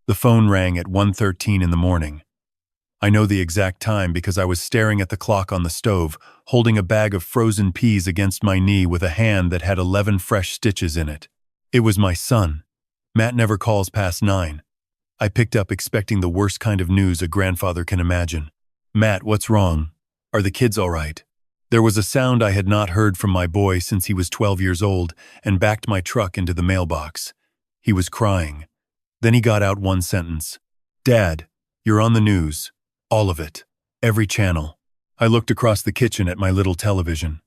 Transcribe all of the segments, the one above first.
The phone rang at 1:13 in the morning. I know the exact time because I was staring at the clock on the stove, holding a bag of frozen peas against my knee with a hand that had 11 fresh stitches in it. It was my son. Matt never calls past 9. I picked up expecting the worst kind of news a grandfather can imagine. "Matt, what's wrong? Are the kids all right?" There was a sound I had not heard from my boy since he was 12 years old and backed my truck into the mailbox. He was crying. Then he got out one sentence. "Dad, you're on the news. All of it. Every channel." I looked across the kitchen at my little television.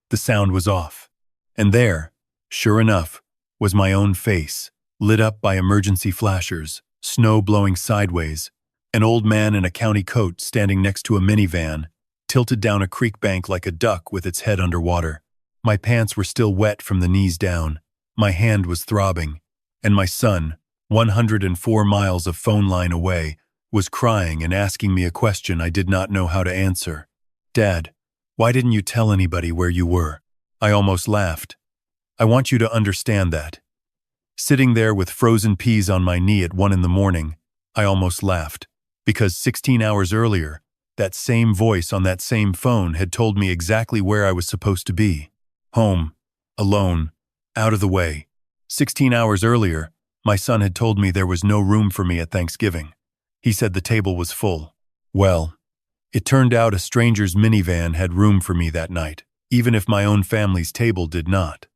The sound was off. And there, sure enough, was my own face, lit up by emergency flashers, snow blowing sideways, an old man in a county coat standing next to a minivan, tilted down a creek bank like a duck with its head underwater. My pants were still wet from the knees down. My hand was throbbing. And my son, 104 miles of phone line away, was crying and asking me a question I did not know how to answer. "Dad, why didn't you tell anybody where you were?" I almost laughed. I want you to understand that. Sitting there with frozen peas on my knee at 1 in the morning, I almost laughed, because 16 hours earlier, that same voice on that same phone had told me exactly where I was supposed to be. Home, alone, out of the way. 16 hours earlier, my son had told me there was no room for me at Thanksgiving. He said the table was full. Well, it turned out a stranger's minivan had room for me that night, even if my own family's table did not.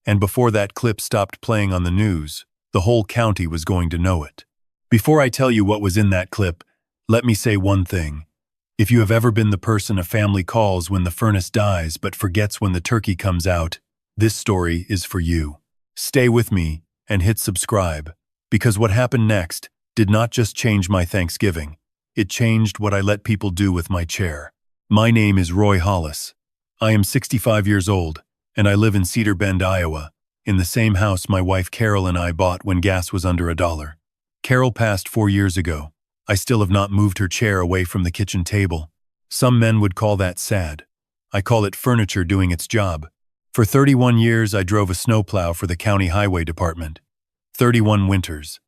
And before that clip stopped playing on the news, the whole county was going to know it. Before I tell you what was in that clip, let me say one thing. If you have ever been the person a family calls when the furnace dies but forgets when the turkey comes out, this story is for you. Stay with me and hit subscribe, because what happened next did not just change my Thanksgiving. It changed what I let people do with my chair. My name is Roy Hollis. I am 65 years old, and I live in Cedar Bend, Iowa, in the same house my wife Carol and I bought when gas was under $1. Carol passed 4 years ago. I still have not moved her chair away from the kitchen table. Some men would call that sad. I call it furniture doing its job. For 31 years, I drove a snowplow for the county highway department. 31 winters.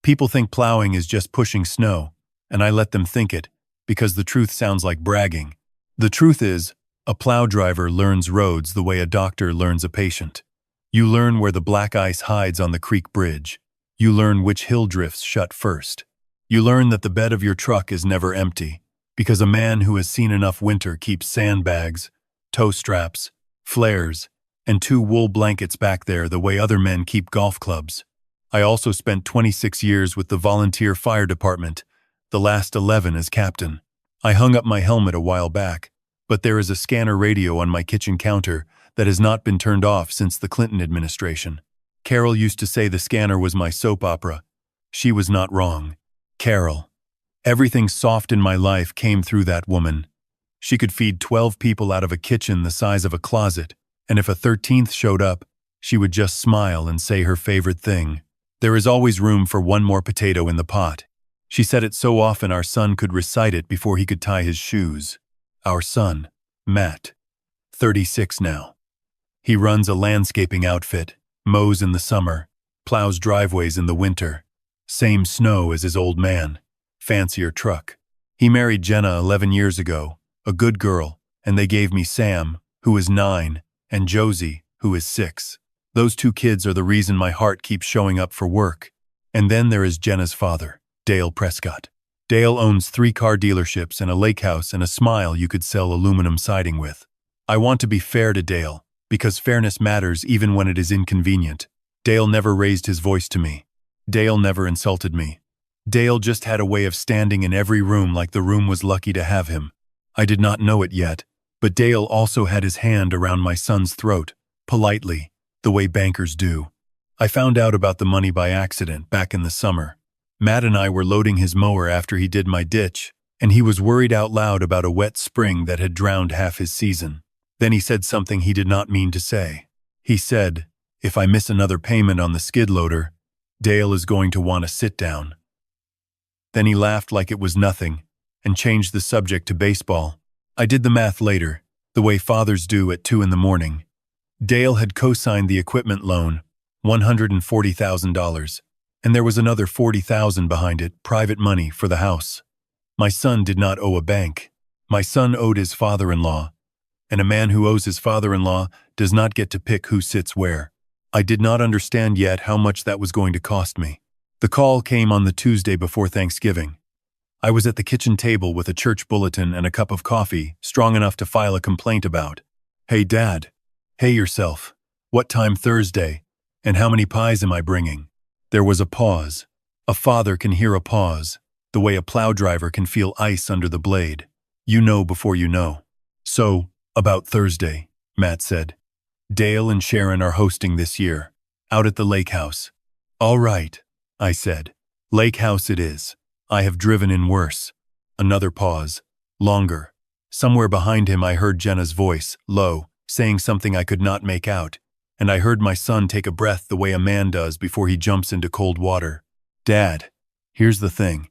People think plowing is just pushing snow, and I let them think it, because the truth sounds like bragging. The truth is, a plow driver learns roads the way a doctor learns a patient. You learn where the black ice hides on the creek bridge. You learn which hill drifts shut first. You learn that the bed of your truck is never empty, because a man who has seen enough winter keeps sandbags, tow straps, flares, and 2 wool blankets back there the way other men keep golf clubs. I also spent 26 years with the volunteer fire department, the last 11 as captain. I hung up my helmet a while back, but there is a scanner radio on my kitchen counter that has not been turned off since the Clinton administration. Carol used to say the scanner was my soap opera. She was not wrong. Carol. Everything soft in my life came through that woman. She could feed 12 people out of a kitchen the size of a closet, and if a 13th showed up, she would just smile and say her favorite thing. "There is always room for one more potato in the pot." She said it so often our son could recite it before he could tie his shoes. Our son, Matt, 36 now. He runs a landscaping outfit, mows in the summer, plows driveways in the winter. Same snow as his old man, fancier truck. He married Jenna 11 years ago, a good girl, and they gave me Sam, who is 9, and Josie, who is 6. Those 2 kids are the reason my heart keeps showing up for work. And then there is Jenna's father, Dale Prescott. Dale owns 3 car dealerships and a lake house and a smile you could sell aluminum siding with. I want to be fair to Dale, because fairness matters even when it is inconvenient. Dale never raised his voice to me. Dale never insulted me. Dale just had a way of standing in every room like the room was lucky to have him. I did not know it yet, but Dale also had his hand around my son's throat, politely, the way bankers do. I found out about the money by accident back in the summer. Matt and I were loading his mower after he did my ditch, and he was worried out loud about a wet spring that had drowned half his season. Then he said something he did not mean to say. He said, "If I miss another payment on the skid loader, Dale is going to want to sit down." Then he laughed like it was nothing and changed the subject to baseball. I did the math later, the way fathers do at 2 in the morning. Dale had co-signed the equipment loan, $140,000, And there was another 40,000 behind it, private money for the house. My son did not owe a bank. My son owed his father-in-law. And a man who owes his father-in-law does not get to pick who sits where. I did not understand yet how much that was going to cost me. The call came on the Tuesday before Thanksgiving. I was at the kitchen table with a church bulletin and a cup of coffee, strong enough to file a complaint about. Hey, Dad. Hey yourself. What time Thursday? And how many pies am I bringing? There was a pause. A father can hear a pause, the way a plow driver can feel ice under the blade. You know before you know. So, about Thursday, Matt said. Dale and Sharon are hosting this year, out at the lake house. All right, I said. Lake house it is. I have driven in worse. Another pause. Longer. Somewhere behind him I heard Jenna's voice, low, saying something I could not make out, and I heard my son take a breath the way a man does before he jumps into cold water. Dad, here's the thing.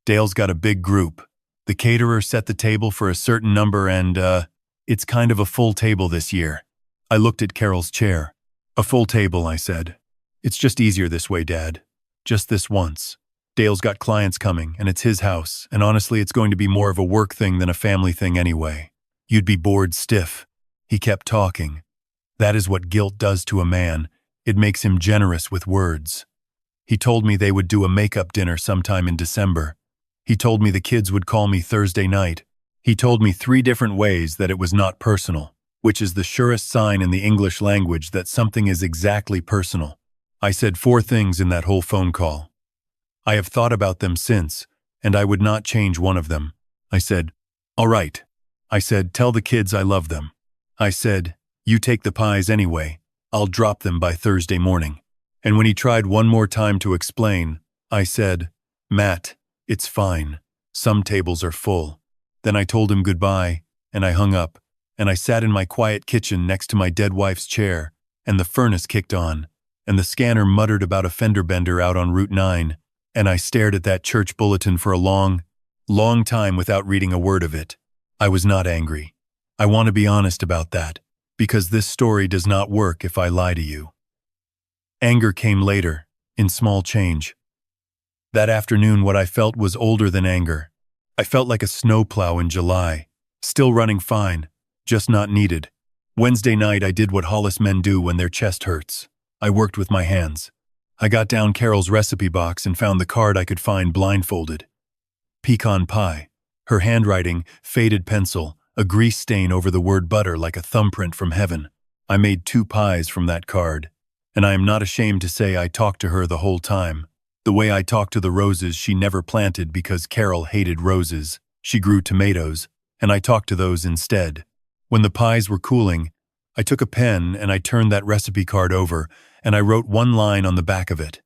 Dale's got a big group. The caterer set the table for a certain number and, it's kind of a full table this year. I looked at Carol's chair. A full table, I said. It's just easier this way, Dad. Just this once. Dale's got clients coming, and it's his house, and honestly it's going to be more of a work thing than a family thing anyway. You'd be bored stiff. He kept talking. That is what guilt does to a man. It makes him generous with words. He told me they would do a makeup dinner sometime in December. He told me the kids would call me Thursday night. He told me 3 different ways that it was not personal, which is the surest sign in the English language that something is exactly personal. I said 4 things in that whole phone call. I have thought about them since, and I would not change one of them. I said, all right. I said, tell the kids I love them. I said, you take the pies anyway. I'll drop them by Thursday morning. And when he tried one more time to explain, I said, Matt, it's fine. Some tables are full. Then I told him goodbye, and I hung up, and I sat in my quiet kitchen next to my dead wife's chair, and the furnace kicked on, and the scanner muttered about a fender bender out on Route 9, and I stared at that church bulletin for a long, long time without reading a word of it. I was not angry. I want to be honest about that, because this story does not work if I lie to you. Anger came later, in small change. That afternoon what I felt was older than anger. I felt like a snowplow in July, still running fine, just not needed. Wednesday night I did what Hollis men do when their chest hurts. I worked with my hands. I got down Carol's recipe box and found the card I could find blindfolded. Pecan pie. Her handwriting, faded pencil, a grease stain over the word butter like a thumbprint from heaven. I made 2 pies from that card. And I am not ashamed to say I talked to her the whole time. The way I talked to the roses she never planted because Carol hated roses. She grew tomatoes, and I talked to those instead. When the pies were cooling, I took a pen and I turned that recipe card over, and I wrote one line on the back of it.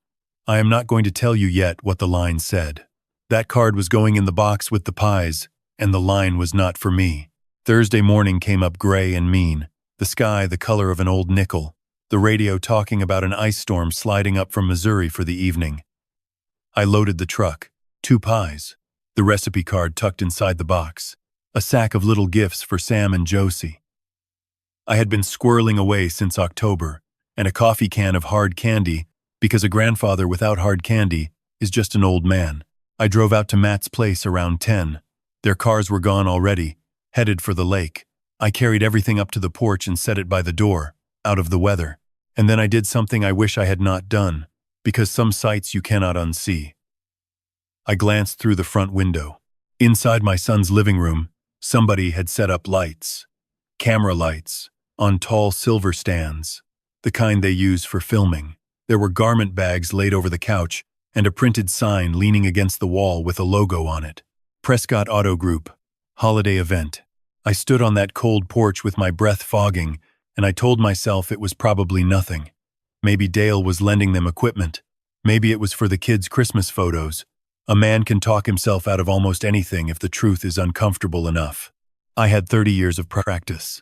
I am not going to tell you yet what the line said. That card was going in the box with the pies, and the line was not for me. Thursday morning came up gray and mean, the sky the color of an old nickel, the radio talking about an ice storm sliding up from Missouri for the evening. I loaded the truck, 2 pies, the recipe card tucked inside the box, a sack of little gifts for Sam and Josie. I had been squirreling away since October, and a coffee can of hard candy, because a grandfather without hard candy is just an old man. I drove out to Matt's place around 10. Their cars were gone already, headed for the lake. I carried everything up to the porch and set it by the door, out of the weather. And then I did something I wish I had not done, because some sights you cannot unsee. I glanced through the front window. Inside my son's living room, somebody had set up lights. Camera lights, on tall silver stands, the kind they use for filming. There were garment bags laid over the couch, and a printed sign leaning against the wall with a logo on it. Prescott Auto Group, holiday event. I stood on that cold porch with my breath fogging, and I told myself it was probably nothing. Maybe Dale was lending them equipment. Maybe it was for the kids' Christmas photos. A man can talk himself out of almost anything if the truth is uncomfortable enough. I had 30 years of practice.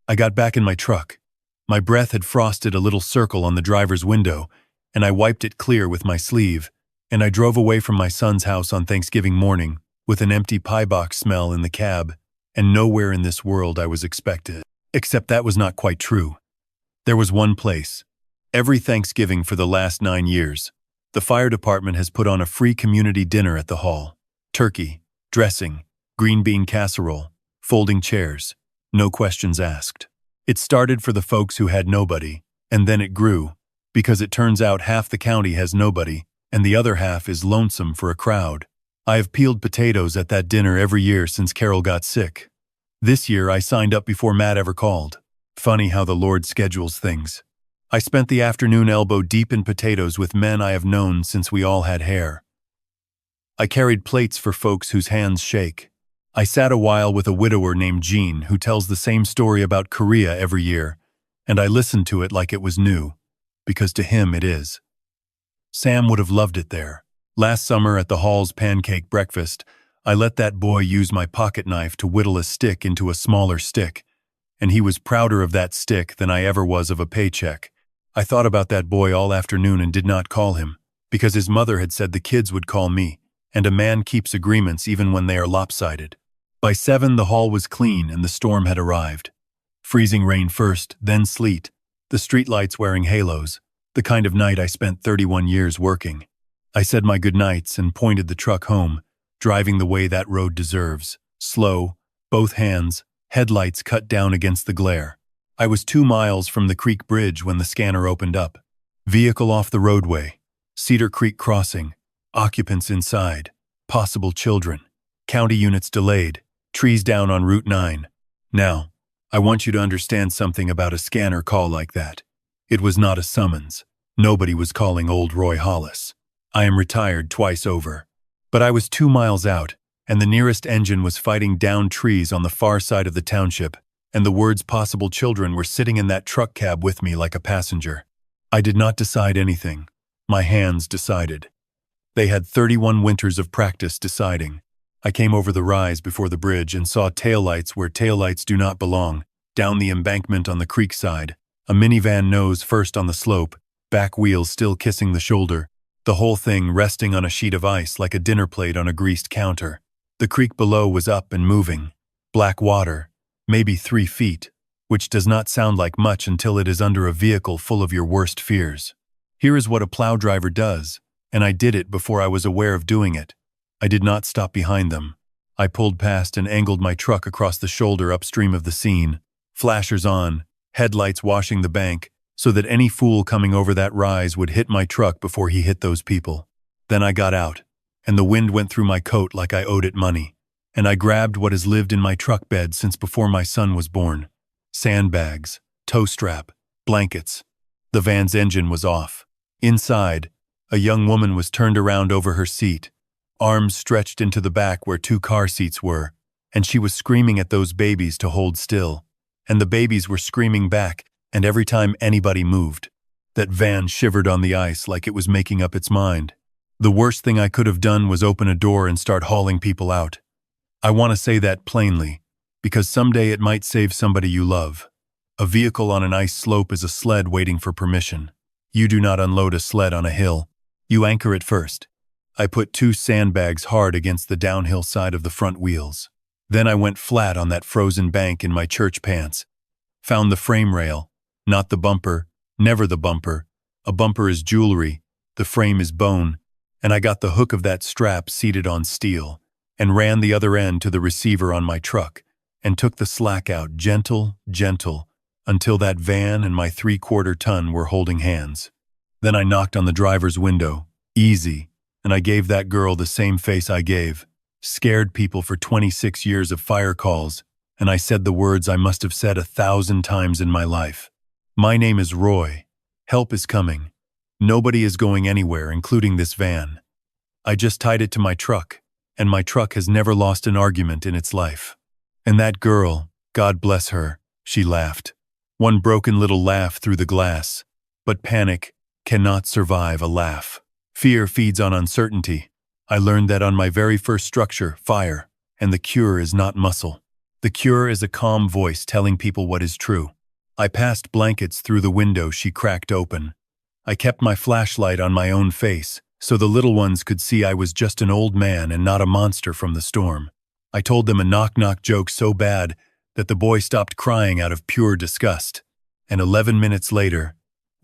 I got back in my truck. My breath had frosted a little circle on the driver's window, and I wiped it clear with my sleeve, and I drove away from my son's house on Thanksgiving morning with an empty pie box smell in the cab, and nowhere in this world I was expected. Except that was not quite true. There was one place. Every Thanksgiving for the last 9 years, The fire department has put on a free community dinner at the hall. Turkey, dressing, green bean casserole, folding chairs, no questions asked. It started for the folks who had nobody, and then it grew, because it turns out half the county has nobody, and the other half is lonesome for a crowd. I have peeled potatoes at that dinner every year since Carol got sick. This year I signed up before Matt ever called. Funny how the Lord schedules things. I spent the afternoon elbow deep in potatoes with men I have known since we all had hair. I carried plates for folks whose hands shake. I sat a while with a widower named Jean who tells the same story about Korea every year, and I listened to it like it was new, because to him it is. Sam would have loved it there. Last summer at the hall's pancake breakfast, I let that boy use my pocket knife to whittle a stick into a smaller stick, and he was prouder of that stick than I ever was of a paycheck. I thought about that boy all afternoon and did not call him, because his mother had said the kids would call me, and a man keeps agreements even when they are lopsided. By 7 the hall was clean and the storm had arrived. Freezing rain first, then sleet, the streetlights wearing halos, the kind of night I spent 31 years working. I said my goodnights and pointed the truck home, driving the way that road deserves, slow, both hands, headlights cut down against the glare. I was 2 miles from the creek bridge when the scanner opened up. Vehicle off the roadway, Cedar Creek crossing, occupants inside, possible children, county units delayed, trees down on Route 9. Now, I want you to understand something about a scanner call like that. It was not a summons. Nobody was calling old Roy Hollis. I am retired twice over. But I was 2 miles out, and the nearest engine was fighting down trees on the far side of the township, and the words possible children were sitting in that truck cab with me like a passenger. I did not decide anything. My hands decided. They had 31 winters of practice deciding. I came over the rise before the bridge and saw taillights where taillights do not belong, down the embankment on the creek side, a minivan nose first on the slope, back wheels still kissing the shoulder, the whole thing resting on a sheet of ice like a dinner plate on a greased counter. The creek below was up and moving. Black water, maybe 3 feet, which does not sound like much until it is under a vehicle full of your worst fears. Here is what a plow driver does, and I did it before I was aware of doing it. I did not stop behind them. I pulled past and angled my truck across the shoulder upstream of the scene, flashers on, headlights washing the bank, so that any fool coming over that rise would hit my truck before he hit those people. Then I got out, and the wind went through my coat like I owed it money, and I grabbed what has lived in my truck bed since before my son was born. Sandbags, tow strap, blankets. The van's engine was off. Inside, a young woman was turned around over her seat, arms stretched into the back where 2 car seats were, and she was screaming at those babies to hold still, and the babies were screaming back, and every time anybody moved, that van shivered on the ice like it was making up its mind. The worst thing I could have done was open a door and start hauling people out. I want to say that plainly, because someday it might save somebody you love. A vehicle on an ice slope is a sled waiting for permission. You do not unload a sled on a hill. You anchor it first. I put 2 sandbags hard against the downhill side of the front wheels. Then I went flat on that frozen bank in my church pants. Found the frame rail. Not the bumper, never the bumper. A bumper is jewelry, the frame is bone, and I got the hook of that strap seated on steel, and ran the other end to the receiver on my truck, and took the slack out gentle, until that van and my 3/4 ton were holding hands. Then I knocked on the driver's window, easy, and I gave that girl the same face I gave, scared people for 26 years of fire calls, and I said the words I must have said 1,000 times in my life. My name is Roy. Help is coming. Nobody is going anywhere, including this van. I just tied it to my truck, and my truck has never lost an argument in its life. And that girl, God bless her, she laughed. One broken little laugh through the glass. But panic cannot survive a laugh. Fear feeds on uncertainty. I learned that on my very first structure, fire, and the cure is not muscle. The cure is a calm voice telling people what is true. I passed blankets through the window she cracked open. I kept my flashlight on my own face, so the little ones could see I was just an old man and not a monster from the storm. I told them a knock-knock joke so bad that the boy stopped crying out of pure disgust. And 11 minutes later,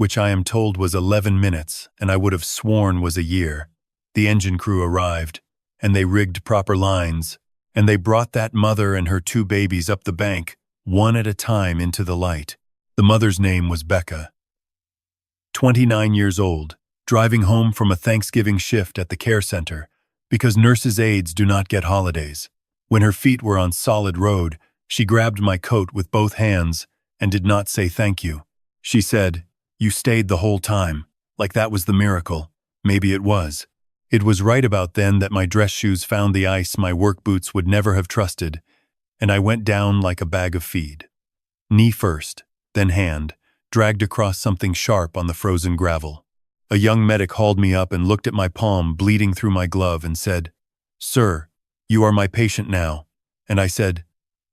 which I am told was 11 minutes, and I would have sworn was a year. The engine crew arrived, and they rigged proper lines, and they brought that mother and her 2 babies up the bank, one at a time into the light. The mother's name was Becca. 29 years old, driving home from a Thanksgiving shift at the care center, because nurses' aides do not get holidays. When her feet were on solid road, she grabbed my coat with both hands and did not say thank you. She said, "You stayed the whole time," like that was the miracle. Maybe it was. It was right about then that my dress shoes found the ice my work boots would never have trusted, and I went down like a bag of feed. Knee first, then hand, dragged across something sharp on the frozen gravel. A young medic hauled me up and looked at my palm bleeding through my glove and said, "Sir, you are my patient now." And I said,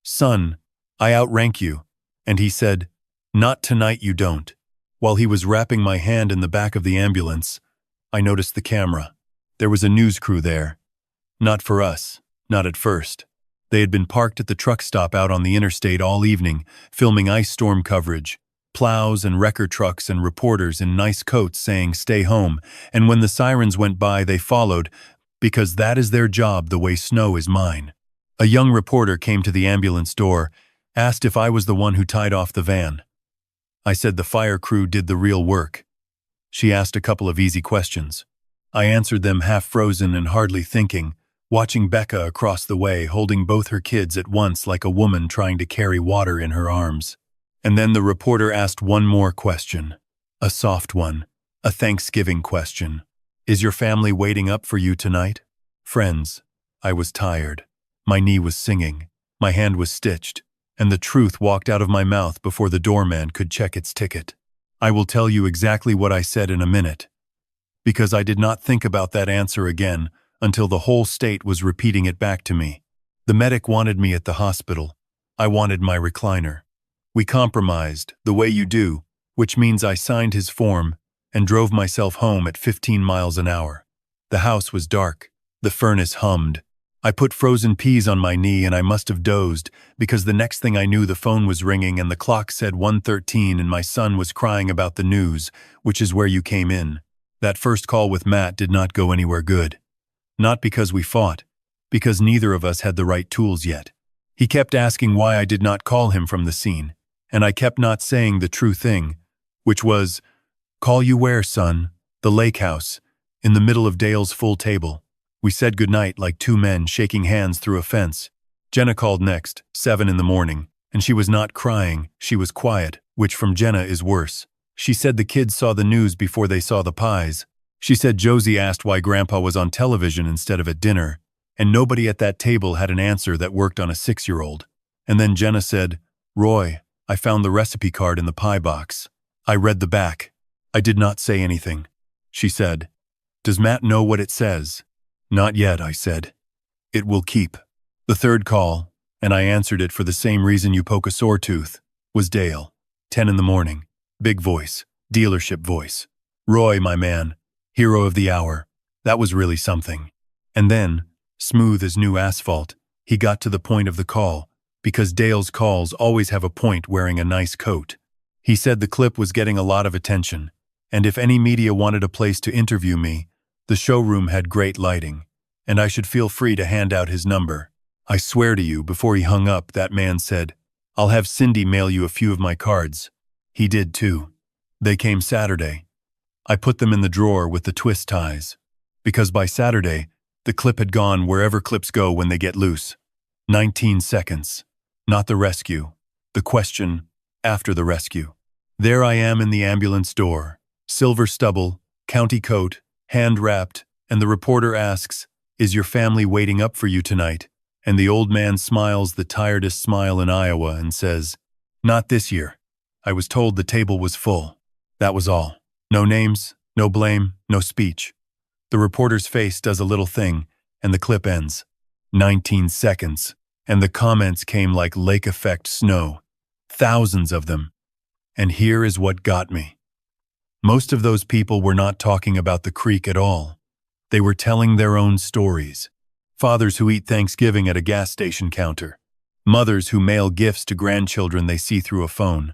"Son, I outrank you." And he said, "Not tonight you don't." While he was wrapping my hand in the back of the ambulance, I noticed the camera. There was a news crew there. Not for us, not at first. They had been parked at the truck stop out on the interstate all evening, filming ice storm coverage. Plows and wrecker trucks and reporters in nice coats saying stay home, and when the sirens went by they followed, because that is their job the way snow is mine. A young reporter came to the ambulance door, asked if I was the one who tied off the van. I said the fire crew did the real work. She asked a couple of easy questions. I answered them half frozen and hardly thinking, watching Becca across the way holding both her kids at once like a woman trying to carry water in her arms. And then the reporter asked one more question. A soft one. A Thanksgiving question. "Is your family waiting up for you tonight?" Friends, I was tired. My knee was singing. My hand was stitched. And the truth walked out of my mouth before the doorman could check its ticket. I will tell you exactly what I said in a minute, because I did not think about that answer again until the whole state was repeating it back to me. The medic wanted me at the hospital. I wanted my recliner. We compromised, the way you do, which means I signed his form and drove myself home at 15 miles an hour. The house was dark. The furnace hummed. I put frozen peas on my knee and I must have dozed, because the next thing I knew the phone was ringing and the clock said 1:13 and my son was crying about the news, which is where you came in. That first call with Matt did not go anywhere good. Not because we fought, because neither of us had the right tools yet. He kept asking why I did not call him from the scene, and I kept not saying the true thing, which was, "Call you where, son?" "The lake house, in the middle of Dale's full table." We said goodnight like 2 men shaking hands through a fence. Jenna called next, 7 in the morning, and she was not crying, she was quiet, which from Jenna is worse. She said the kids saw the news before they saw the pies. She said Josie asked why Grandpa was on television instead of at dinner, and nobody at that table had an answer that worked on a 6-year-old. And then Jenna said, "Roy, I found the recipe card in the pie box." I read the back. I did not say anything. She said, "Does Matt know what it says?" "Not yet," I said. "It will keep." The third call, and I answered it for the same reason you poke a sore tooth, was Dale. 10 in the morning. Big voice. Dealership voice. "Roy, my man. Hero of the hour." That was really something. And then, smooth as new asphalt, he got to the point of the call, because Dale's calls always have a point wearing a nice coat. He said the clip was getting a lot of attention, and if any media wanted a place to interview me, the showroom had great lighting, and I should feel free to hand out his number. I swear to you, before he hung up, that man said, "I'll have Cindy mail you a few of my cards." He did too. They came Saturday. I put them in the drawer with the twist ties, because by Saturday, the clip had gone wherever clips go when they get loose. 19 seconds. Not the rescue. The question after the rescue. There I am in the ambulance door. Silver stubble, county coat, hand-wrapped, and the reporter asks, "Is your family waiting up for you tonight?" And the old man smiles the tiredest smile in Iowa and says, "Not this year. I was told the table was full." That was all. No names, no blame, no speech. The reporter's face does a little thing, and the clip ends. 19 seconds, and the comments came like lake effect snow. Thousands of them. And here is what got me. Most of those people were not talking about the creek at all. They were telling their own stories. Fathers who eat Thanksgiving at a gas station counter. Mothers who mail gifts to grandchildren they see through a phone.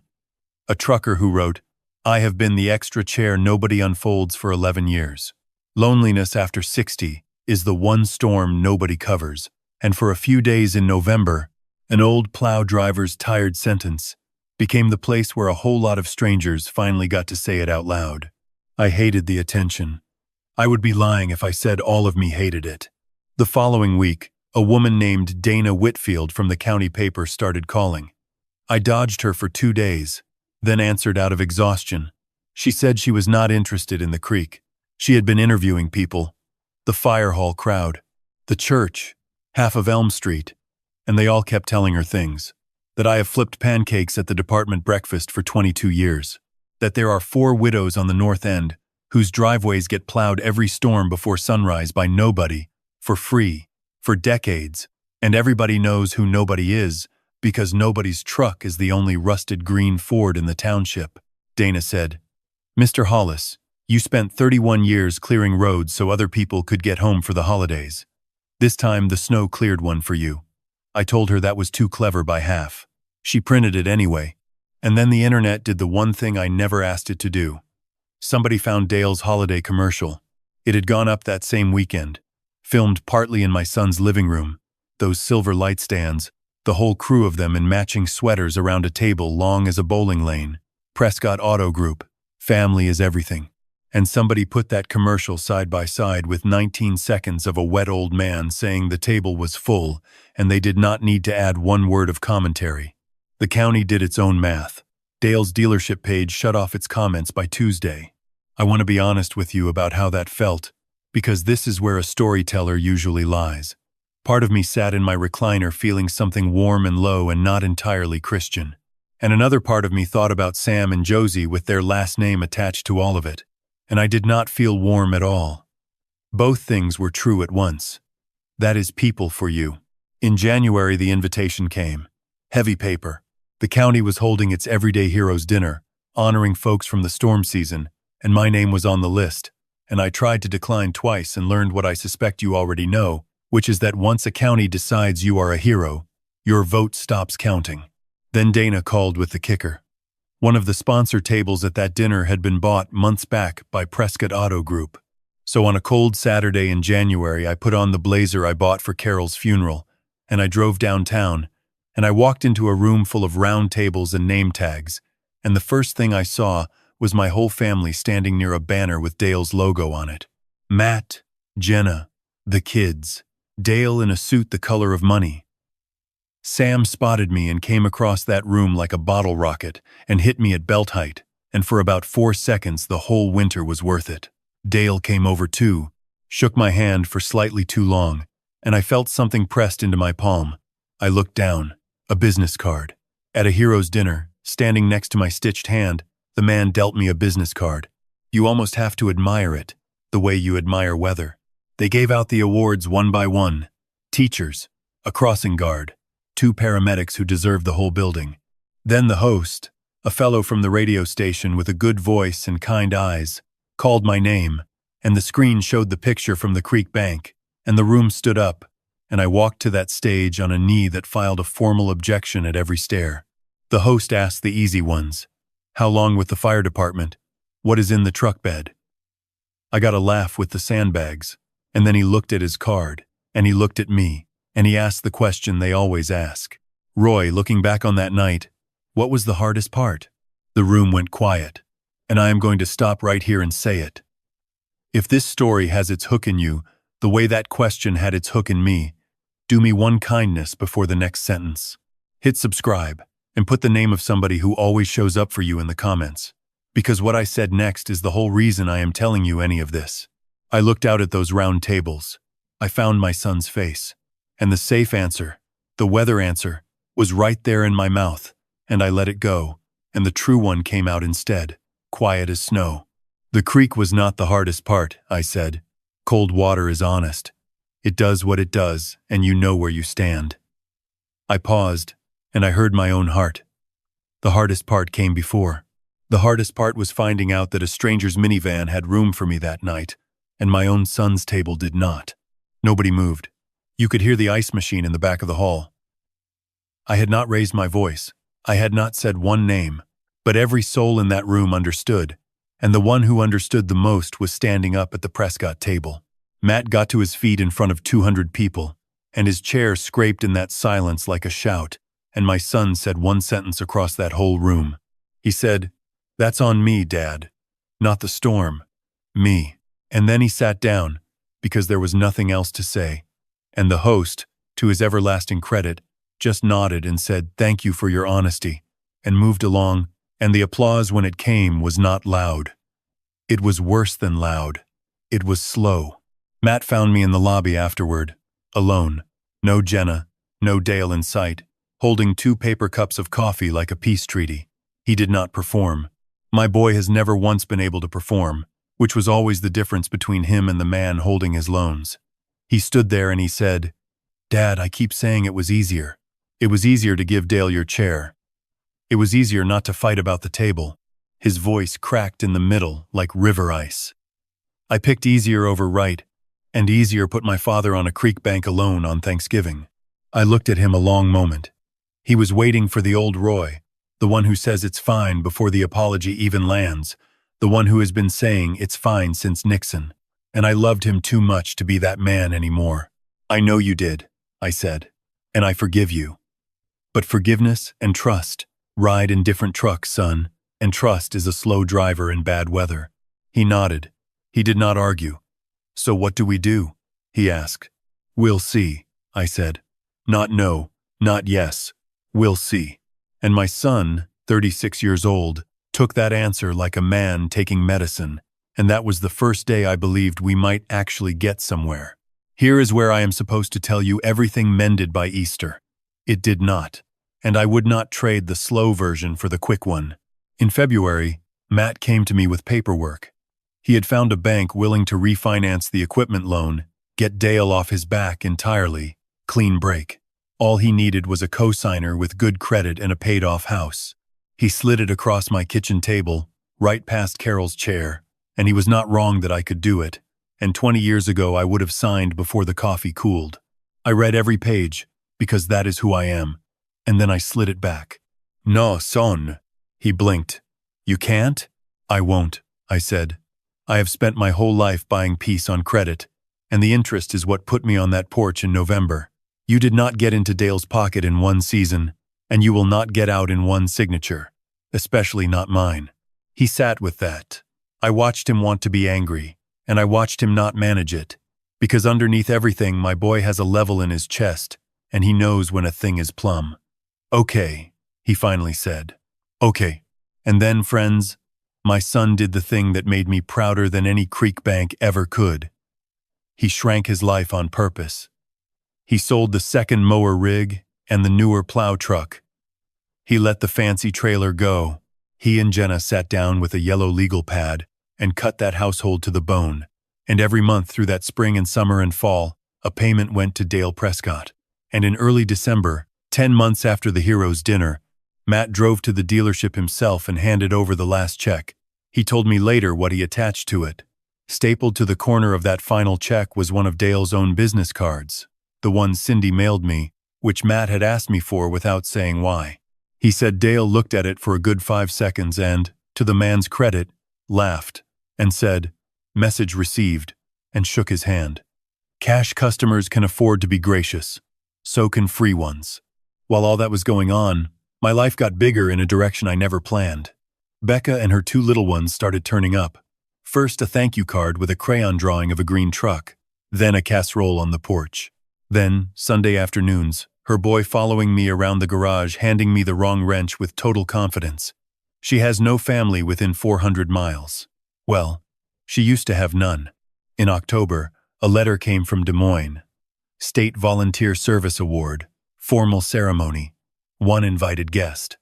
A trucker who wrote, I have been the extra chair nobody unfolds for 11 years. Loneliness after 60 is the one storm nobody covers, and for a few days in November, an old plow driver's tired sentence became the place where a whole lot of strangers finally got to say it out loud. I hated the attention. I would be lying if I said all of me hated it. The following week, a woman named Dana Whitfield from the county paper started calling. I dodged her for 2 days, then answered out of exhaustion. She said she was not interested in the creek. She had been interviewing people, the fire hall crowd, the church, half of Elm Street, and they all kept telling her things. That I have flipped pancakes at the department breakfast for 22 years. That there are 4 widows on the north end whose driveways get plowed every storm before sunrise by nobody, for free, for decades, and everybody knows who nobody is because nobody's truck is the only rusted green Ford in the township. Dana said, "Mr. Hollis, you spent 31 years clearing roads so other people could get home for the holidays. This time the snow cleared one for you." I told her that was too clever by half. She printed it anyway. And then the internet did the one thing I never asked it to do. Somebody found Dale's holiday commercial. It had gone up that same weekend, filmed partly in my son's living room, those silver light stands, the whole crew of them in matching sweaters around a table long as a bowling lane. Prescott Auto Group, family is everything. And somebody put that commercial side by side with 19 seconds of a wet old man saying the table was full and they did not need to add one word of commentary. The county did its own math. Dale's dealership page shut off its comments by Tuesday. I want to be honest with you about how that felt, because this is where a storyteller usually lies. Part of me sat in my recliner feeling something warm and low and not entirely Christian. And another part of me thought about Sam and Josie with their last name attached to all of it. And I did not feel warm at all. Both things were true at once. That is people for you. In January, the invitation came. Heavy paper. The county was holding its Everyday Heroes dinner, honoring folks from the storm season, and my name was on the list. And I tried to decline twice and learned what I suspect you already know, which is that once a county decides you are a hero, your vote stops counting. Then Dana called with the kicker. One of the sponsor tables at that dinner had been bought months back by Prescott Auto Group. So on a cold Saturday in January, I put on the blazer I bought for Carol's funeral, and I drove downtown, and I walked into a room full of round tables and name tags, and the first thing I saw was my whole family standing near a banner with Dale's logo on it. Matt, Jenna, the kids, Dale in a suit the color of money. Sam spotted me and came across that room like a bottle rocket and hit me at belt height, and for about 4 seconds the whole winter was worth it. Dale came over too, shook my hand for slightly too long, and I felt something pressed into my palm. I looked down, a business card. At a hero's dinner, standing next to my stitched hand, the man dealt me a business card. You almost have to admire it, the way you admire weather. They gave out the awards one by one. Teachers, a crossing guard, 2 paramedics who deserved the whole building. Then the host, a fellow from the radio station with a good voice and kind eyes, called my name, and the screen showed the picture from the creek bank, and the room stood up, and I walked to that stage on a knee that filed a formal objection at every stair. The host asked the easy ones. How long with the fire department? What is in the truck bed? I got a laugh with the sandbags, and then he looked at his card, and he looked at me, and he asked the question they always ask. Roy, looking back on that night, what was the hardest part? The room went quiet, and I am going to stop right here and say it. If this story has its hook in you, the way that question had its hook in me, do me one kindness before the next sentence. Hit subscribe, and put the name of somebody who always shows up for you in the comments. Because what I said next is the whole reason I am telling you any of this. I looked out at those round tables. I found my son's face. And the safe answer, the weather answer, was right there in my mouth, and I let it go, and the true one came out instead, quiet as snow. The creek was not the hardest part, I said. Cold water is honest. It does what it does, and you know where you stand. I paused, and I heard my own heart. The hardest part came before. The hardest part was finding out that a stranger's minivan had room for me that night, and my own son's table did not. Nobody moved. You could hear the ice machine in the back of the hall. I had not raised my voice. I had not said one name. But every soul in that room understood, and the one who understood the most was standing up at the Prescott table. Matt got to his feet in front of 200 people, and his chair scraped in that silence like a shout, and my son said one sentence across that whole room. He said, "That's on me, Dad. Not the storm. Me." And then he sat down, because there was nothing else to say. And the host, to his everlasting credit, just nodded and said, "Thank you for your honesty," and moved along, and the applause when it came was not loud. It was worse than loud. It was slow. Matt found me in the lobby afterward, alone. No Jenna, no Dale in sight, holding 2 paper cups of coffee like a peace treaty. He did not perform. My boy has never once been able to perform, which was always the difference between him and the man holding his loans. He stood there and he said, "Dad, I keep saying it was easier. It was easier to give Dale your chair. It was easier not to fight about the table." His voice cracked in the middle like river ice. "I picked easier over right, and easier put my father on a creek bank alone on Thanksgiving." I looked at him a long moment. He was waiting for the old Roy, the one who says it's fine before the apology even lands, the one who has been saying it's fine since Nixon, and I loved him too much to be that man anymore. "I know you did," I said, "and I forgive you. But forgiveness and trust ride in different trucks, son, and trust is a slow driver in bad weather." He nodded. He did not argue. "So what do we do?" he asked. "We'll see," I said. Not no, not yes. We'll see. And my son, 36 years old, took that answer like a man taking medicine, and that was the first day I believed we might actually get somewhere. Here is where I am supposed to tell you everything mended by Easter. It did not, and I would not trade the slow version for the quick one. In February, Matt came to me with paperwork. He had found a bank willing to refinance the equipment loan, get Dale off his back entirely, clean break. All he needed was a co-signer with good credit and a paid-off house. He slid it across my kitchen table, right past Carol's chair, and he was not wrong that I could do it, and 20 years ago I would have signed before the coffee cooled. I read every page, because that is who I am, and then I slid it back. "No, son." He blinked. "You can't?" "I won't," I said. "I have spent my whole life buying peace on credit, and the interest is what put me on that porch in November. You did not get into Dale's pocket in one season, and you will not get out in one signature, especially not mine." He sat with that. I watched him want to be angry, and I watched him not manage it, because underneath everything my boy has a level in his chest, and he knows when a thing is plumb. "Okay," he finally said. "Okay." And then, friends, my son did the thing that made me prouder than any creek bank ever could. He shrank his life on purpose. He sold the second mower rig and the newer plow truck. He let the fancy trailer go. He and Jenna sat down with a yellow legal pad and cut that household to the bone. And every month through that spring and summer and fall, a payment went to Dale Prescott. And in early December, 10 months after the hero's dinner, Matt drove to the dealership himself and handed over the last check. He told me later what he attached to it. Stapled to the corner of that final check was one of Dale's own business cards, the one Cindy mailed me, which Matt had asked me for without saying why. He said Dale looked at it for a good 5 seconds and, to the man's credit, laughed and said, "Message received," and shook his hand. Cash customers can afford to be gracious. So can free ones. While all that was going on, my life got bigger in a direction I never planned. Becca and her 2 little ones started turning up. First a thank you card with a crayon drawing of a green truck, then a casserole on the porch. Then, Sunday afternoons, her boy following me around the garage handing me the wrong wrench with total confidence. She has no family within 400 miles. Well, she used to have none. In October, a letter came from Des Moines. State Volunteer Service Award, formal ceremony, 1 invited guest.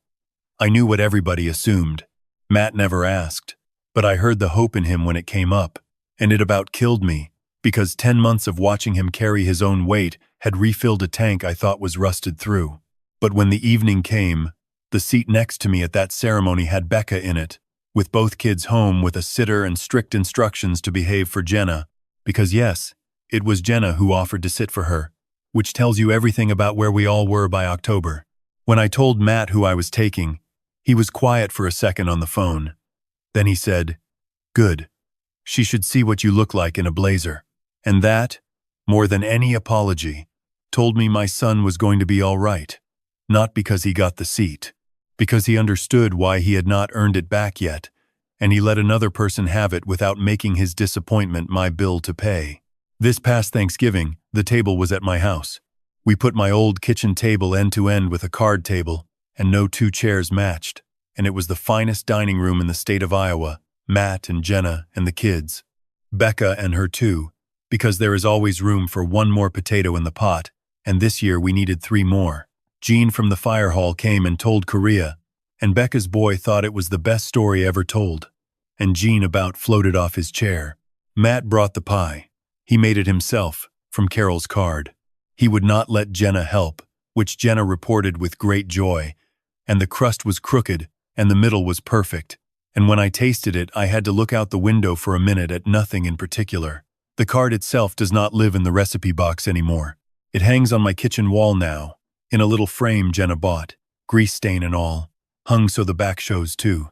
I knew what everybody assumed. Matt never asked, but I heard the hope in him when it came up, and it about killed me, because 10 months of watching him carry his own weight had refilled a tank I thought was rusted through. But when the evening came, the seat next to me at that ceremony had Becca in it, with both kids home with a sitter and strict instructions to behave for Jenna, because yes, it was Jenna who offered to sit for her, which tells you everything about where we all were by October. When I told Matt who I was taking, He was quiet for a second on the phone. Then he said, "Good. She should see what you look like in a blazer." And that, more than any apology, told me my son was going to be all right. Not because he got the seat, because he understood why he had not earned it back yet, and he let another person have it without making his disappointment my bill to pay. This past Thanksgiving, the table was at my house. We put my old kitchen table end to end with a card table, and no two chairs matched, and it was the finest dining room in the state of Iowa. Matt and Jenna and the kids. Becca and her too, because there is always room for one more potato in the pot, and this year we needed 3 more. Gene from the fire hall came and told Korea, and Becca's boy thought it was the best story ever told, and Gene about floated off his chair. Matt brought the pie. He made it himself, from Carol's card. He would not let Jenna help, which Jenna reported with great joy, and the crust was crooked, and the middle was perfect, and when I tasted it I had to look out the window for a minute at nothing in particular. The card itself does not live in the recipe box anymore. It hangs on my kitchen wall now, in a little frame Jenna bought, grease stain and all, hung so the back shows too.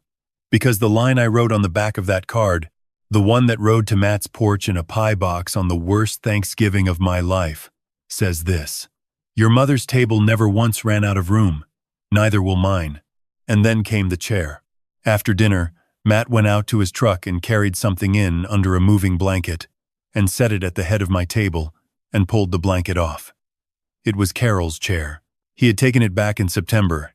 Because the line I wrote on the back of that card, the one that rode to Matt's porch in a pie box on the worst Thanksgiving of my life, says this: "Your mother's table never once ran out of room, neither will mine." And then came the chair. After dinner, Matt went out to his truck and carried something in under a moving blanket, and set it at the head of my table, and pulled the blanket off. It was Carol's chair. He had taken it back in September,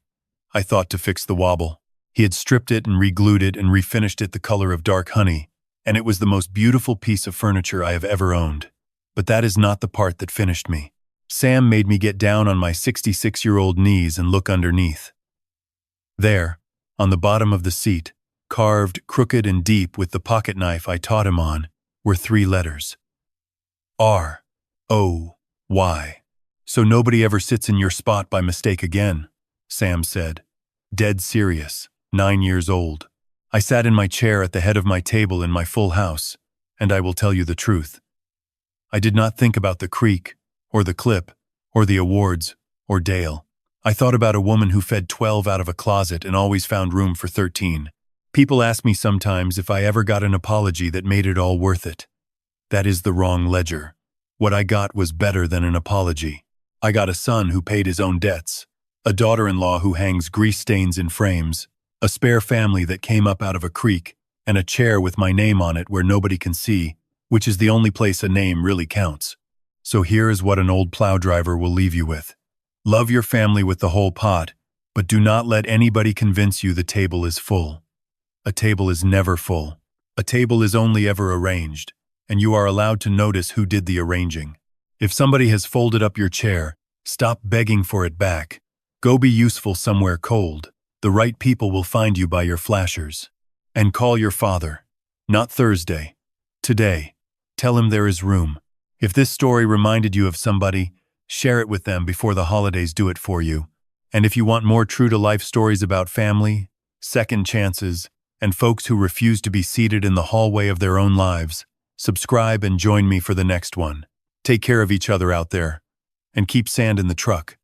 I thought, to fix the wobble. He had stripped it and re-glued it and refinished it the color of dark honey, and it was the most beautiful piece of furniture I have ever owned. But that is not the part that finished me. Sam made me get down on my 66-year-old knees and look underneath. There, on the bottom of the seat, carved crooked and deep with the pocket knife I taught him on, were 3 letters. R-O-Y. "So nobody ever sits in your spot by mistake again," Sam said. Dead serious, 9 years old. I sat in my chair at the head of my table in my full house, and I will tell you the truth. I did not think about the creek, or the clip, or the awards, or Dale. I thought about a woman who fed 12 out of a closet and always found room for 13. People ask me sometimes if I ever got an apology that made it all worth it. That is the wrong ledger. What I got was better than an apology. I got a son who paid his own debts, a daughter-in-law who hangs grease stains in frames, a spare family that came up out of a creek, and a chair with my name on it where nobody can see, which is the only place a name really counts. So here is what an old plow driver will leave you with. Love your family with the whole pot, but do not let anybody convince you the table is full. A table is never full. A table is only ever arranged, and you are allowed to notice who did the arranging. If somebody has folded up your chair, stop begging for it back. Go be useful somewhere cold. The right people will find you by your flashers. And call your father. Not Thursday. Today. Tell him there is room. If this story reminded you of somebody, share it with them before the holidays do it for you. And if you want more true-to-life stories about family, second chances, and folks who refuse to be seated in the hallway of their own lives, subscribe and join me for the next one. Take care of each other out there, and keep sand in the truck.